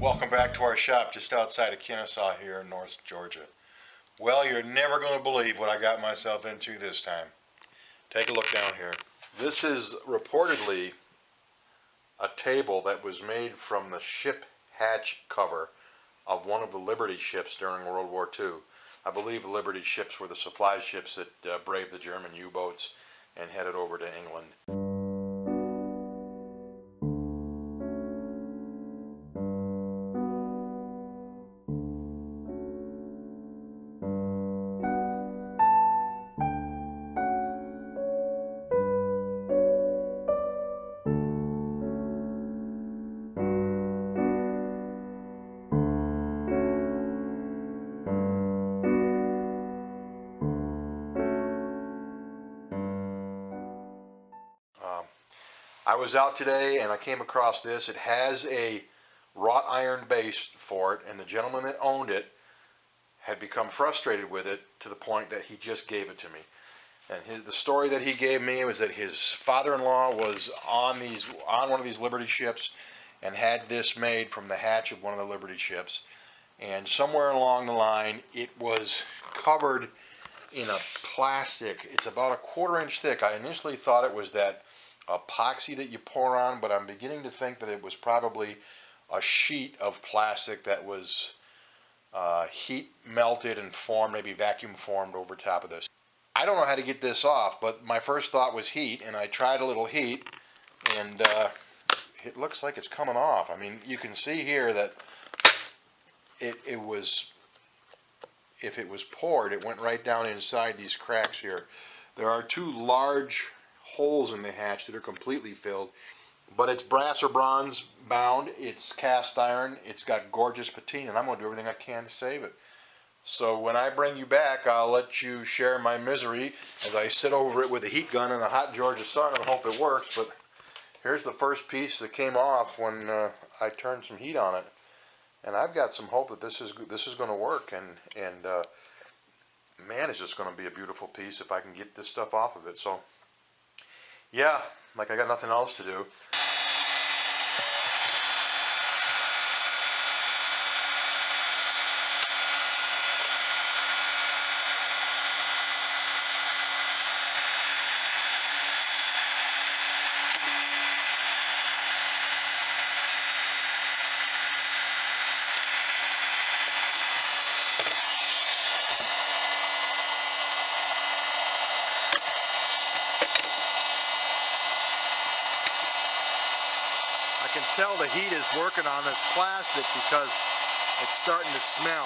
Welcome back to our shop just outside of Kennesaw here in North Georgia. Well, you're never going to believe what I got myself into this time. Take a look down here. This is reportedly a table that was made from the ship hatch cover of one of the Liberty ships during World War II. I believe the Liberty ships were the supply ships that braved the German U-boats and headed over to England. I was out today and I came across this. It has a wrought iron base for it, and the gentleman that owned it had become frustrated with it to the point that he just gave it to me. And the story that he gave me was that his father-in-law was on one of these Liberty ships and had this made from the hatch of one of the Liberty ships. And somewhere along the line, it was covered in a plastic. It's about a 1/4 inch thick. I initially thought it was that epoxy that you pour on, but I'm beginning to think that it was probably a sheet of plastic that was heat melted and formed, maybe vacuum formed over top of this. I don't know how to get this off, but my first thought was heat, and I tried a little heat, and it looks like it's coming off. I mean, you can see here that it was, if it was poured, it went right down inside these cracks here. There are two large holes in the hatch that are completely filled, but it's brass or bronze bound, it's cast iron, it's got gorgeous patina, and I'm going to do everything I can to save it. So when I bring you back, I'll let you share my misery as I sit over it with a heat gun in the hot Georgia sun and hope it works. But here's the first piece that came off when I turned some heat on it, and I've got some hope that this is going to work, and man, it's just going to be a beautiful piece if I can get this stuff off of it. So yeah, like I got nothing else to do. I can tell the heat is working on this plastic because it's starting to smell.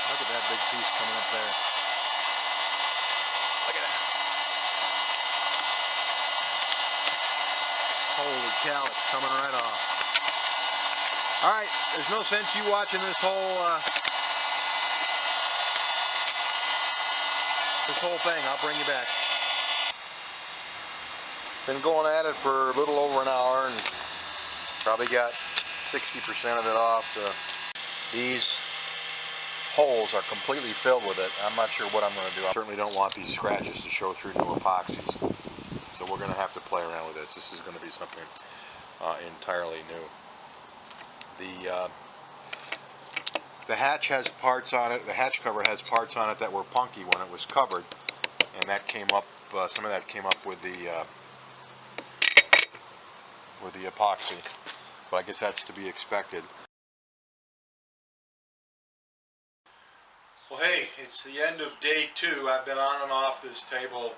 Look at that big piece coming up there. Look at that. Holy cow, it's coming right off. Alright, there's no sense you watching this whole thing. I'll bring you back. Been going at it for a little over an hour and probably got 60% of it off. These holes are completely filled with it. I'm not sure what I'm going to do. I certainly don't want these scratches to show through new epoxies. So we're going to have to play around with this. This is going to be something entirely new. The hatch has parts on it. The hatch cover has parts on it that were punky when it was covered, and that came up. Some of that came up with the epoxy, but I guess that's to be expected. Well, hey, it's the end of day 2. I've been on and off this table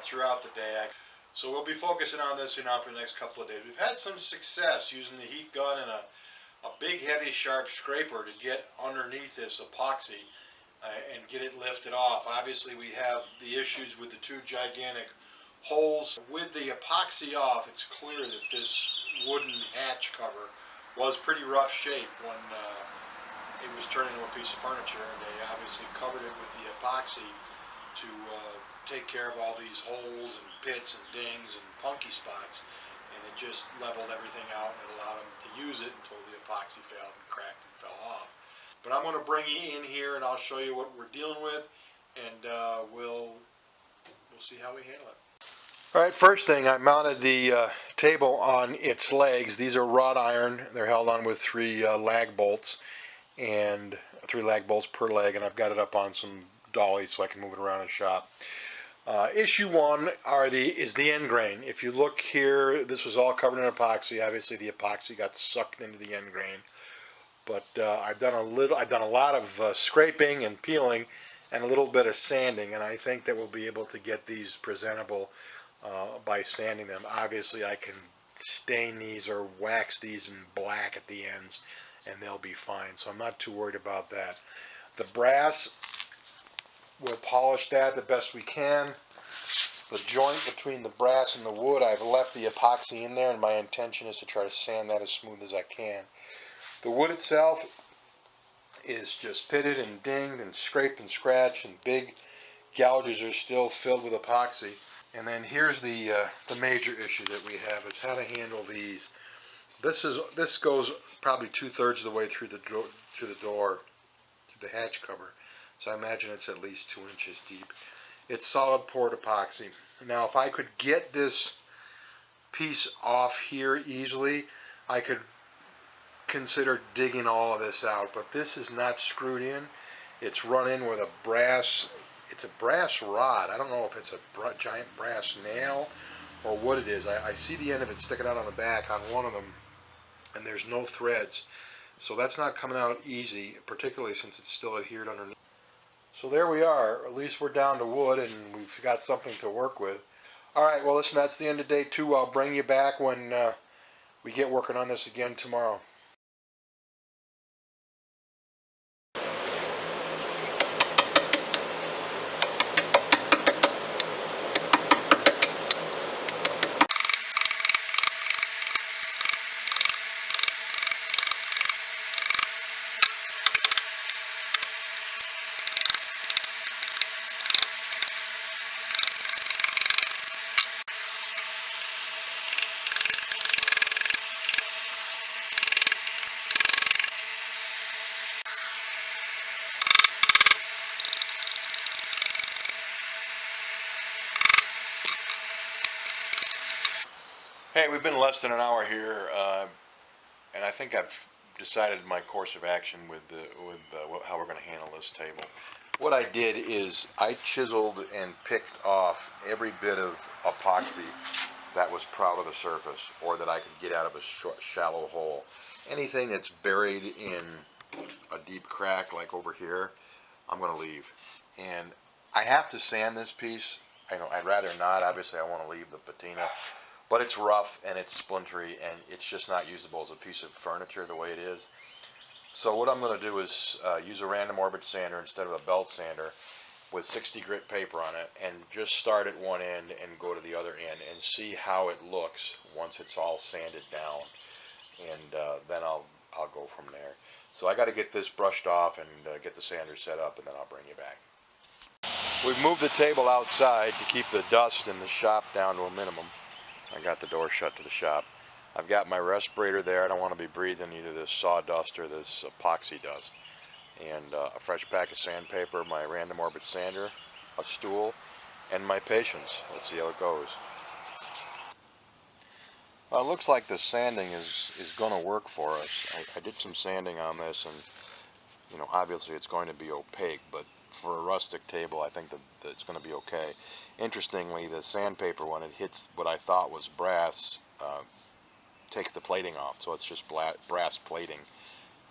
throughout the day. So we'll be focusing on this now for the next couple of days. We've had some success using the heat gun and a big heavy sharp scraper to get underneath this epoxy and get it lifted off. Obviously we have the issues with the two gigantic holes. With the epoxy off, it's clear that this wooden hatch cover was pretty rough shape when it was turned into a piece of furniture, and they obviously covered it with the epoxy to take care of all these holes and pits and dings and punky spots. And it just leveled everything out and it allowed them to use it until the epoxy failed and cracked and fell off. But I'm going to bring you in here and I'll show you what we're dealing with, and we'll see how we handle it. All right, first thing, I mounted the table on its legs. These are wrought iron. They're held on with 3 lag bolts, and 3 lag bolts per leg, and I've got it up on some dollies so I can move it around the shop. Issue 1 is the end grain. If you look here, this was all covered in epoxy. Obviously, the epoxy got sucked into the end grain, but I've done a lot of scraping and peeling, and a little bit of sanding, and I think that we'll be able to get these presentable by sanding them. Obviously, I can stain these or wax these in black at the ends, and they'll be fine, so I'm not too worried about that. The brass, we'll polish that the best we can. The joint between the brass and the wood, I've left the epoxy in there, and my intention is to try to sand that as smooth as I can. The wood itself is just pitted and dinged and scraped and scratched, and big gouges are still filled with epoxy. And then here's the major issue that we have, is how to handle these. This goes probably 2/3 of the way through the door, to the hatch cover. So I imagine it's at least 2 inches deep. It's solid poured epoxy. Now, if I could get this piece off here easily, I could consider digging all of this out, but this is not screwed in. It's run in with a brass, it's a brass rod. I don't know if it's a giant brass nail or what it is. I see the end of it sticking out on the back on one of them, and there's no threads. So that's not coming out easy, particularly since it's still adhered underneath. So there we are. At least we're down to wood, and we've got something to work with. All right, well, listen, that's the end of day 2. I'll bring you back when we get working on this again tomorrow. Hey, we've been less than an hour here, and I think I've decided my course of action with how we're going to handle this table. What I did is I chiseled and picked off every bit of epoxy that was proud of the surface, or that I could get out of a shallow hole. Anything that's buried in a deep crack, like over here, I'm going to leave. And I have to sand this piece. I'd rather not. Obviously, I want to leave the patina. But it's rough and it's splintery, and it's just not usable as a piece of furniture the way it is. So what I'm going to do is use a random orbit sander instead of a belt sander with 60 grit paper on it, and just start at one end and go to the other end and see how it looks once it's all sanded down. And then I'll go from there. So I got to get this brushed off and get the sander set up, and then I'll bring you back. We've moved the table outside to keep the dust in the shop down to a minimum. I got the door shut to the shop. I've got my respirator there. I don't want to be breathing either this sawdust or this epoxy dust. And a fresh pack of sandpaper, my random orbit sander, a stool, and my patience. Let's see how it goes. Well, it looks like the sanding is going to work for us. I did some sanding on this, and obviously it's going to be opaque, but for a rustic table, I think that it's going to be okay. Interestingly, the sandpaper, when it hits what I thought was brass, takes the plating off, so it's just brass plating.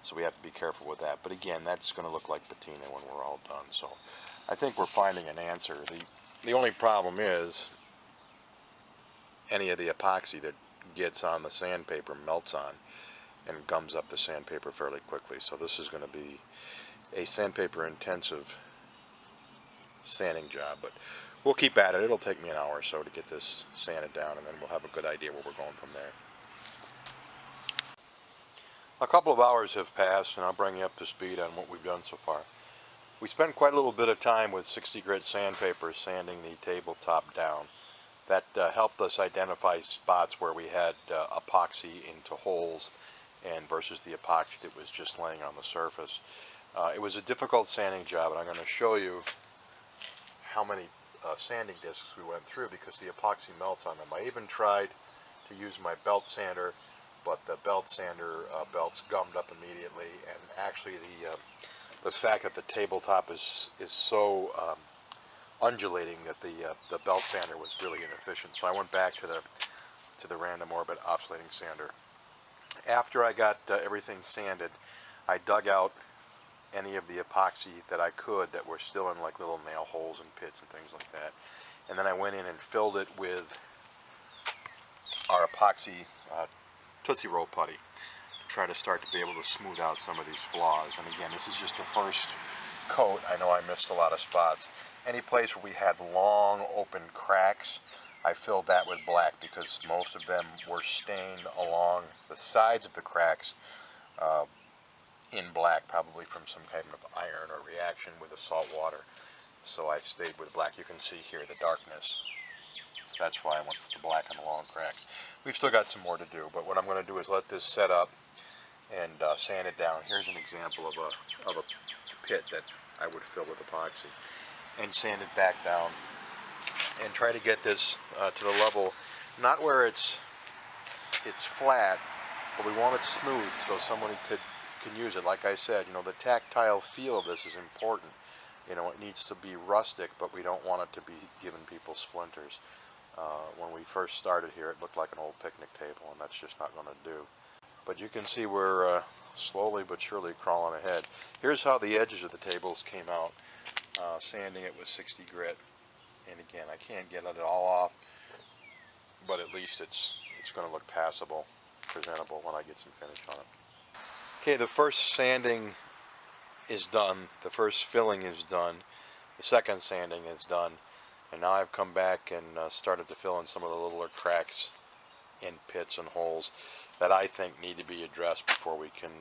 So we have to be careful with that. But again, that's going to look like patina when we're all done. So I think we're finding an answer. The only problem is any of the epoxy that gets on the sandpaper melts on and gums up the sandpaper fairly quickly. So this is going to be a sandpaper intensive sanding job, but we'll keep at it. It'll take me an hour or so to get this sanded down, and then we'll have a good idea where we're going from there. A couple of hours have passed, and I'll bring you up to speed on what we've done so far. We spent quite a little bit of time with 60 grit sandpaper sanding the tabletop down. That helped us identify spots where we had epoxy into holes, and versus the epoxy that was just laying on the surface. It was a difficult sanding job, and I'm going to show you how many sanding discs we went through because the epoxy melts on them. I even tried to use my belt sander, but the belt sander belts gummed up immediately, and actually the fact that the tabletop is so undulating that the belt sander was really inefficient. So I went back to the random orbit oscillating sander. After I got everything sanded, I dug out any of the epoxy that I could that were still in like little nail holes and pits and things like that. And then I went in and filled it with our epoxy Tootsie Roll putty to try to start to be able to smooth out some of these flaws. And again, this is just the first coat. I know I missed a lot of spots. Any place where we had long open cracks, I filled that with black because most of them were stained along the sides of the cracks in black, probably from some kind of iron or reaction with the salt water. So I stayed with black. You can see here the darkness. That's why I went with the black on the long cracks. We've still got some more to do, but what I'm going to do is let this set up and sand it down. Here's an example of a pit that I would fill with epoxy, and sand it back down and try to get this to the level, not where it's flat, but we want it smooth so somebody can use it. Like I said, you know, the tactile feel of this is important. You know, it needs to be rustic, but we don't want it to be giving people splinters. When we first started here, it looked like an old picnic table, and that's just not going to do. But you can see we're slowly but surely crawling ahead. Here's how the edges of the tables came out. Sanding it with 60 grit, and again, I can't get it all off, but at least it's going to look passable, presentable when I get some finish on it. Okay, the first sanding is done, the first filling is done, the second sanding is done, and now I've come back and started to fill in some of the littler cracks in pits and holes that I think need to be addressed before we can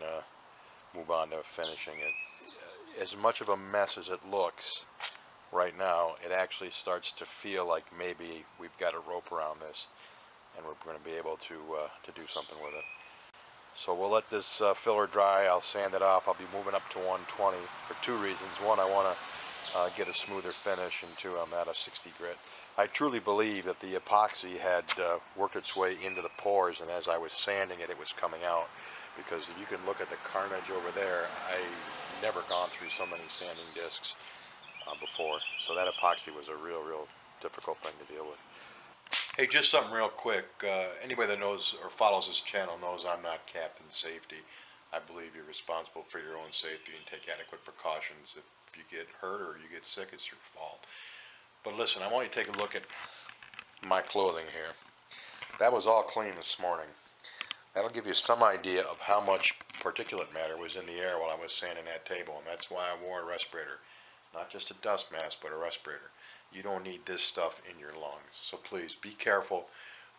move on to finishing it. As much of a mess as it looks right now, it actually starts to feel like maybe we've got a rope around this and we're going to be able to do something with it. So we'll let this filler dry. I'll sand it off. I'll be moving up to 120 for two reasons. One, I want to get a smoother finish, and two, I'm at a 60 grit. I truly believe that the epoxy had worked its way into the pores, and as I was sanding it, it was coming out. Because if you can look at the carnage over there, I've never gone through so many sanding discs before. So that epoxy was a real difficult thing to deal with. Hey, just something real quick. Anybody that knows or follows this channel knows I'm not Captain Safety. I believe you're responsible for your own safety and take adequate precautions. If you get hurt or you get sick, it's your fault. But listen, I want you to take a look at my clothing here. That was all clean this morning. That'll give you some idea of how much particulate matter was in the air while I was sanding that table, and that's why I wore a respirator. Not just a dust mask, but a respirator. You don't need this stuff in your lungs. So please be careful,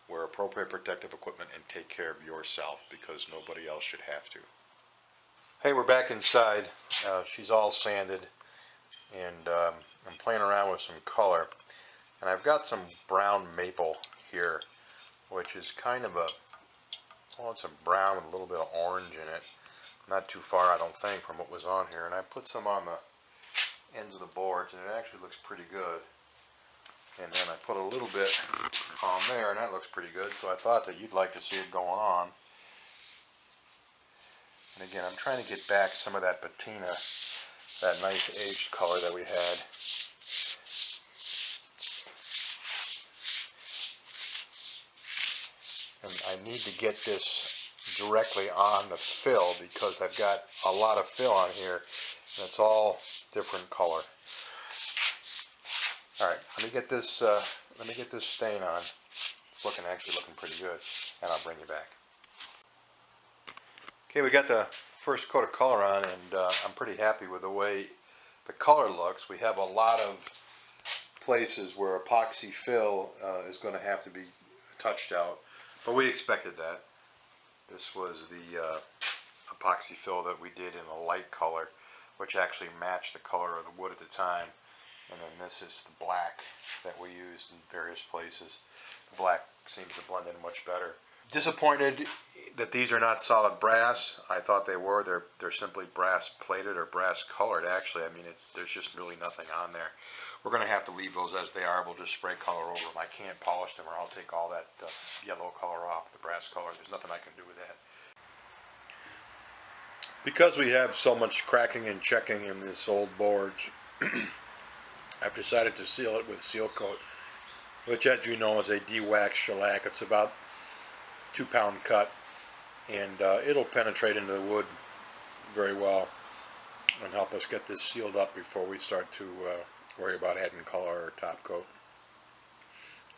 wear appropriate protective equipment, and take care of yourself, because nobody else should have to. Hey, we're back inside. She's all sanded, and I'm playing around with some color. And I've got some brown maple here, which is kind of it's a brown with a little bit of orange in it. Not too far, I don't think, from what was on here. And I put some on the ends of the boards, and it actually looks pretty good. And then I put a little bit on there, and that looks pretty good. So I thought that you'd like to see it going on. And again, I'm trying to get back some of that patina, that nice aged color that we had. And I need to get this directly on the fill because I've got a lot of fill on here, and it's all different color. All right, let me get this stain on. It's actually looking pretty good, and I'll bring you back. Okay, we got the first coat of color on, and I'm pretty happy with the way the color looks. We have a lot of places where epoxy fill is going to have to be touched out, but we expected that. This was the epoxy fill that we did in a light color, which actually matched the color of the wood at the time. And then this is the black that we used in various places. The black seems to blend in much better. Disappointed that these are not solid brass. I thought they were. They're simply brass plated or brass colored. Actually, I mean, there's just really nothing on there. We're going to have to leave those as they are. We'll just spray color over them. I can't polish them, or I'll take all that yellow color off, the brass color. There's nothing I can do with that. Because we have so much cracking and checking in this old boards, I've decided to seal it with seal coat, which, as you know, is a de-wax shellac. It's about 2-pound cut, and it'll penetrate into the wood very well and help us get this sealed up before we start to worry about adding color or top coat.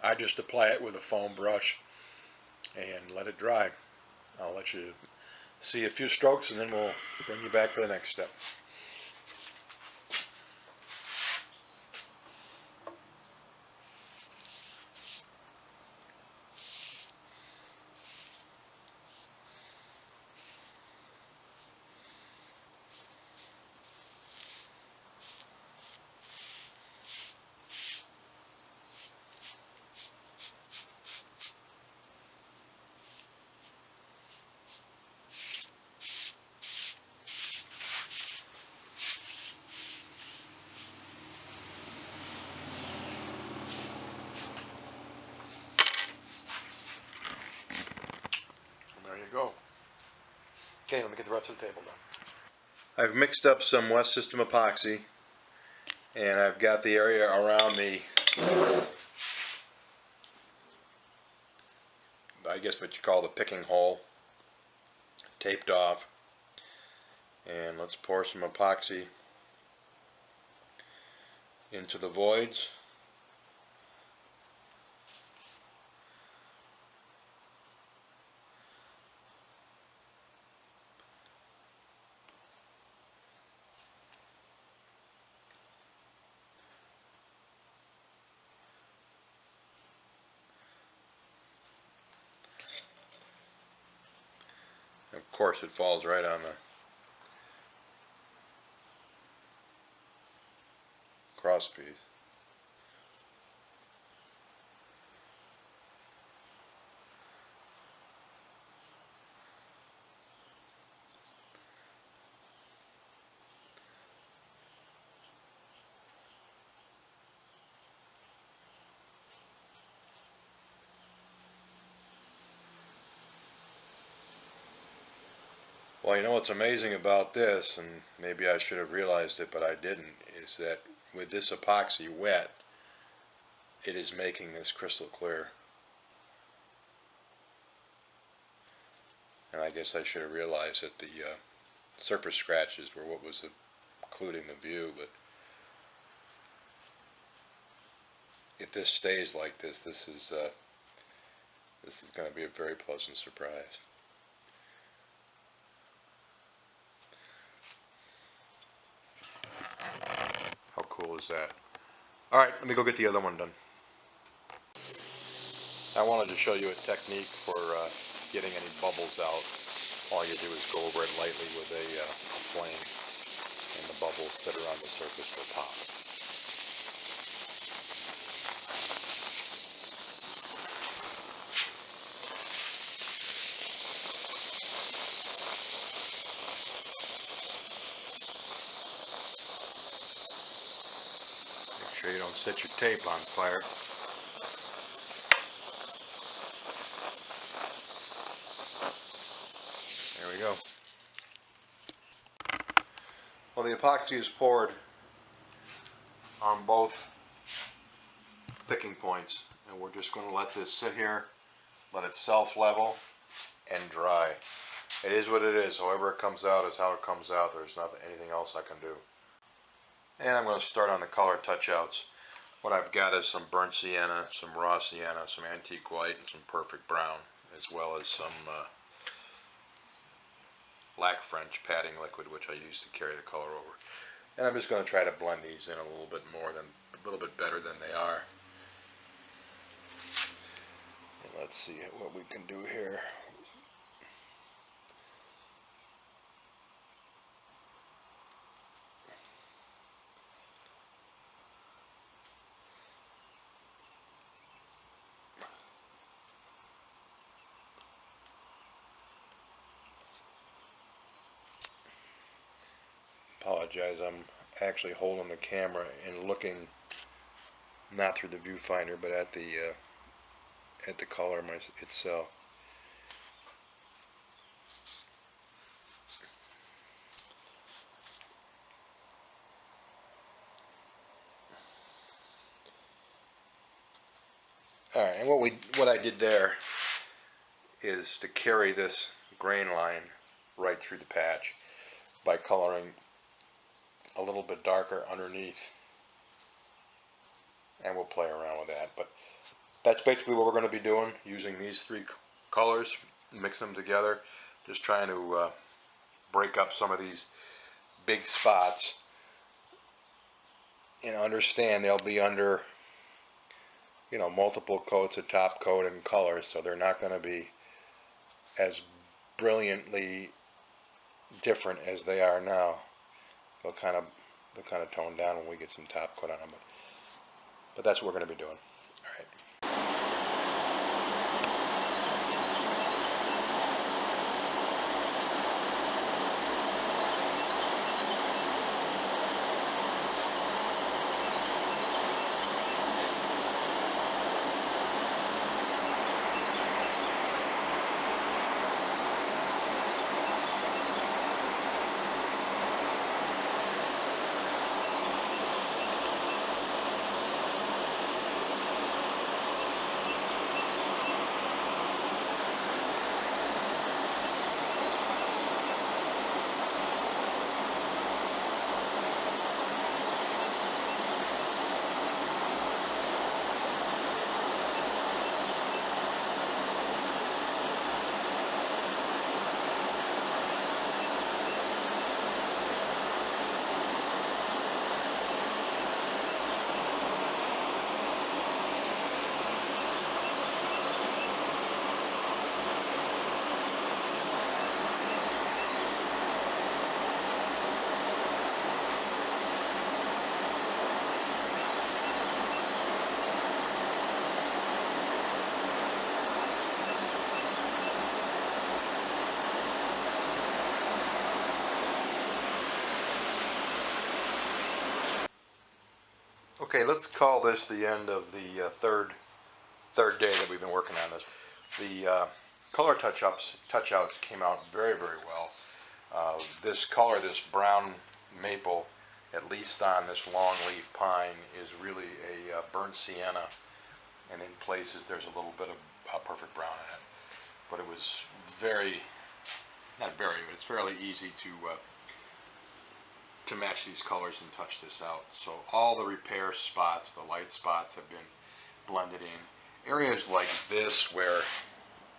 I just apply it with a foam brush and let it dry. I'll let you see a few strokes and then we'll bring you back for the next step. There you go. Okay, let me get the rest of the table done. I've mixed up some West System epoxy, and I've got the area around the, I guess what you call the picking hole, taped off. And let's pour some epoxy into the voids. Of course, it falls right on the cross piece. Well, you know what's amazing about this, and maybe I should have realized it, but I didn't, is that with this epoxy wet, it is making this crystal clear. And I guess I should have realized that the surface scratches were what was occluding the view, but if this stays like this, this is going to be a very pleasant surprise. How cool is that? Alright, let me go get the other one done. I wanted to show you a technique for getting any bubbles out. All you do is go over it lightly with a flame, and the bubbles that are on the surface will pop. Make sure you don't set your tape on fire. There we go. Well, the epoxy is poured on both picking points, and we're just going to let this sit here, let it self-level and dry. It is what it is. However it comes out is how it comes out. There's not anything else I can do. And I'm going to start on the color touch-outs. What I've got is some burnt sienna, some raw sienna, some antique white, and some perfect brown, as well as some black French padding liquid, which I use to carry the color over. And I'm just going to try to blend these in a little bit better than they are. And let's see what we can do here. apologize. I'm actually holding the camera and looking not through the viewfinder, but at the color itself. All right, and what I did there is to carry this grain line right through the patch by coloring a little bit darker underneath, and we'll play around with that. But that's basically what we're going to be doing, using these three colors, mix them together, just trying to break up some of these big spots, and understand they'll be under, you know, multiple coats of top coat and color, so they're not going to be as brilliantly different as they are now. They'll kind of tone down when we get some top coat on them, but that's what we're going to be doing. All right. Okay, let's call this the end of the third day that we've been working on this. The color touch-outs came out very, very well. This color, this brown maple, at least on this longleaf pine, is really a burnt sienna, and in places there's a little bit of perfect brown in it. But it was but it's fairly easy to match these colors and touch this out. So all the repair spots, the light spots, have been blended in. Areas like this where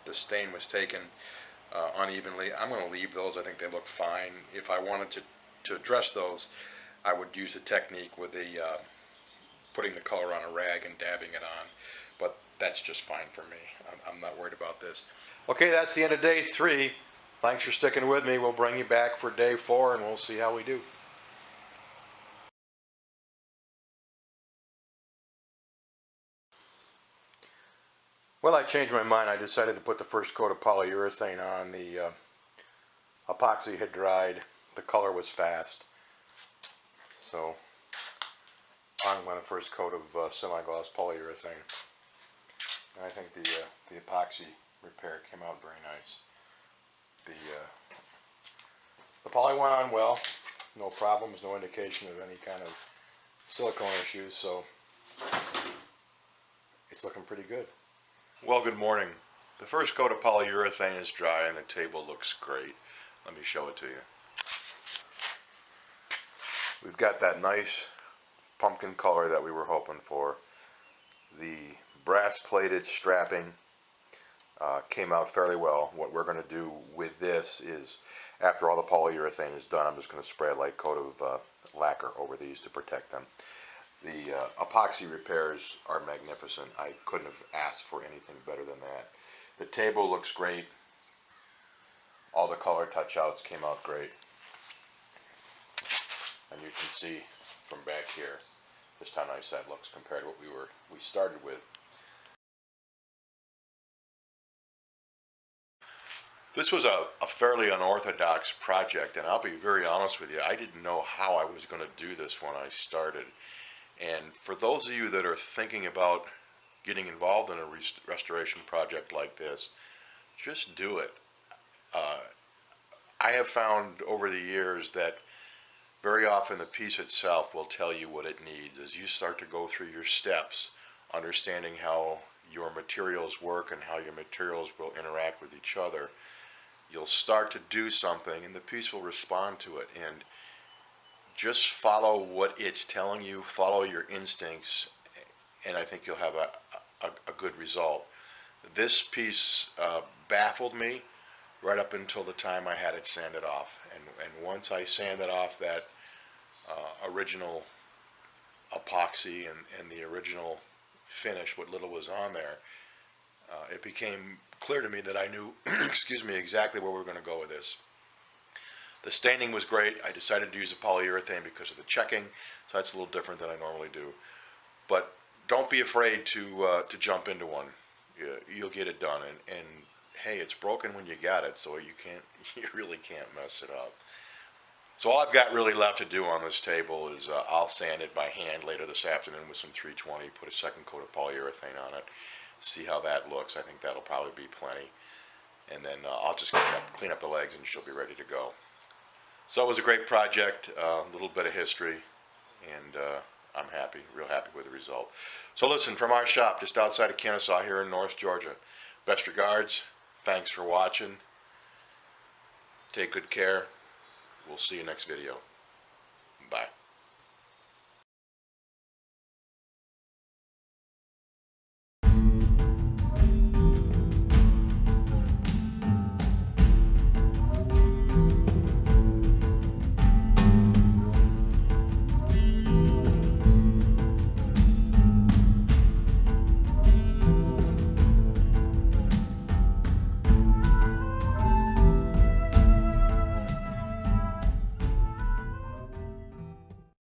the stain was taken unevenly, I'm going to leave those. I think they look fine. If I wanted to address those, I would use a technique with putting the color on a rag and dabbing it on, but that's just fine for me. I'm not worried about this. Okay, that's the end of day 3. Thanks for sticking with me. We'll bring you back for day 4 and we'll see how we do. Well, I changed my mind. I decided to put the first coat of polyurethane on. The epoxy had dried. The color was fast. So on went the first coat of semi-gloss polyurethane. And I think the epoxy repair came out very nice. The poly went on well. No problems, no indication of any kind of silicone issues, so it's looking pretty good. Well, good morning. The first coat of polyurethane is dry and the table looks great. Let me show it to you. We've got that nice pumpkin color that we were hoping for. The brass plated strapping came out fairly well. What we're going to do with this is, after all the polyurethane is done, I'm just going to spray a light coat of lacquer over these to protect them. The epoxy repairs are magnificent. I couldn't have asked for anything better than that. The table looks great. All the color touch-outs came out great. And you can see from back here just how nice that looks compared to what we started with. This was a fairly unorthodox project, and I'll be very honest with you, I didn't know how I was going to do this when I started. And for those of you that are thinking about getting involved in a restoration project like this, just do it. I have found over the years that very often the piece itself will tell you what it needs. As you start to go through your steps, understanding how your materials work and how your materials will interact with each other, you'll start to do something and the piece will respond to it. And just follow what it's telling you, follow your instincts, and I think you'll have a good result. This piece baffled me right up until the time I had it sanded off. And once I sanded off that original epoxy and the original finish, what little was on there, it became clear to me that I knew, excuse me, exactly where we were going to go with this. The staining was great. I decided to use a polyurethane because of the checking, so that's a little different than I normally do. But don't be afraid to jump into one. You'll get it done. And hey, it's broken when you got it, so you really can't mess it up. So all I've got really left to do on this table is I'll sand it by hand later this afternoon with some 320, put a second coat of polyurethane on it, see how that looks. I think that'll probably be plenty. And then I'll just clean up the legs and she'll be ready to go. So it was a great project, a little bit of history, and I'm happy, real happy with the result. So listen, from our shop just outside of Kennesaw here in North Georgia, best regards, thanks for watching, take good care, we'll see you next video, bye.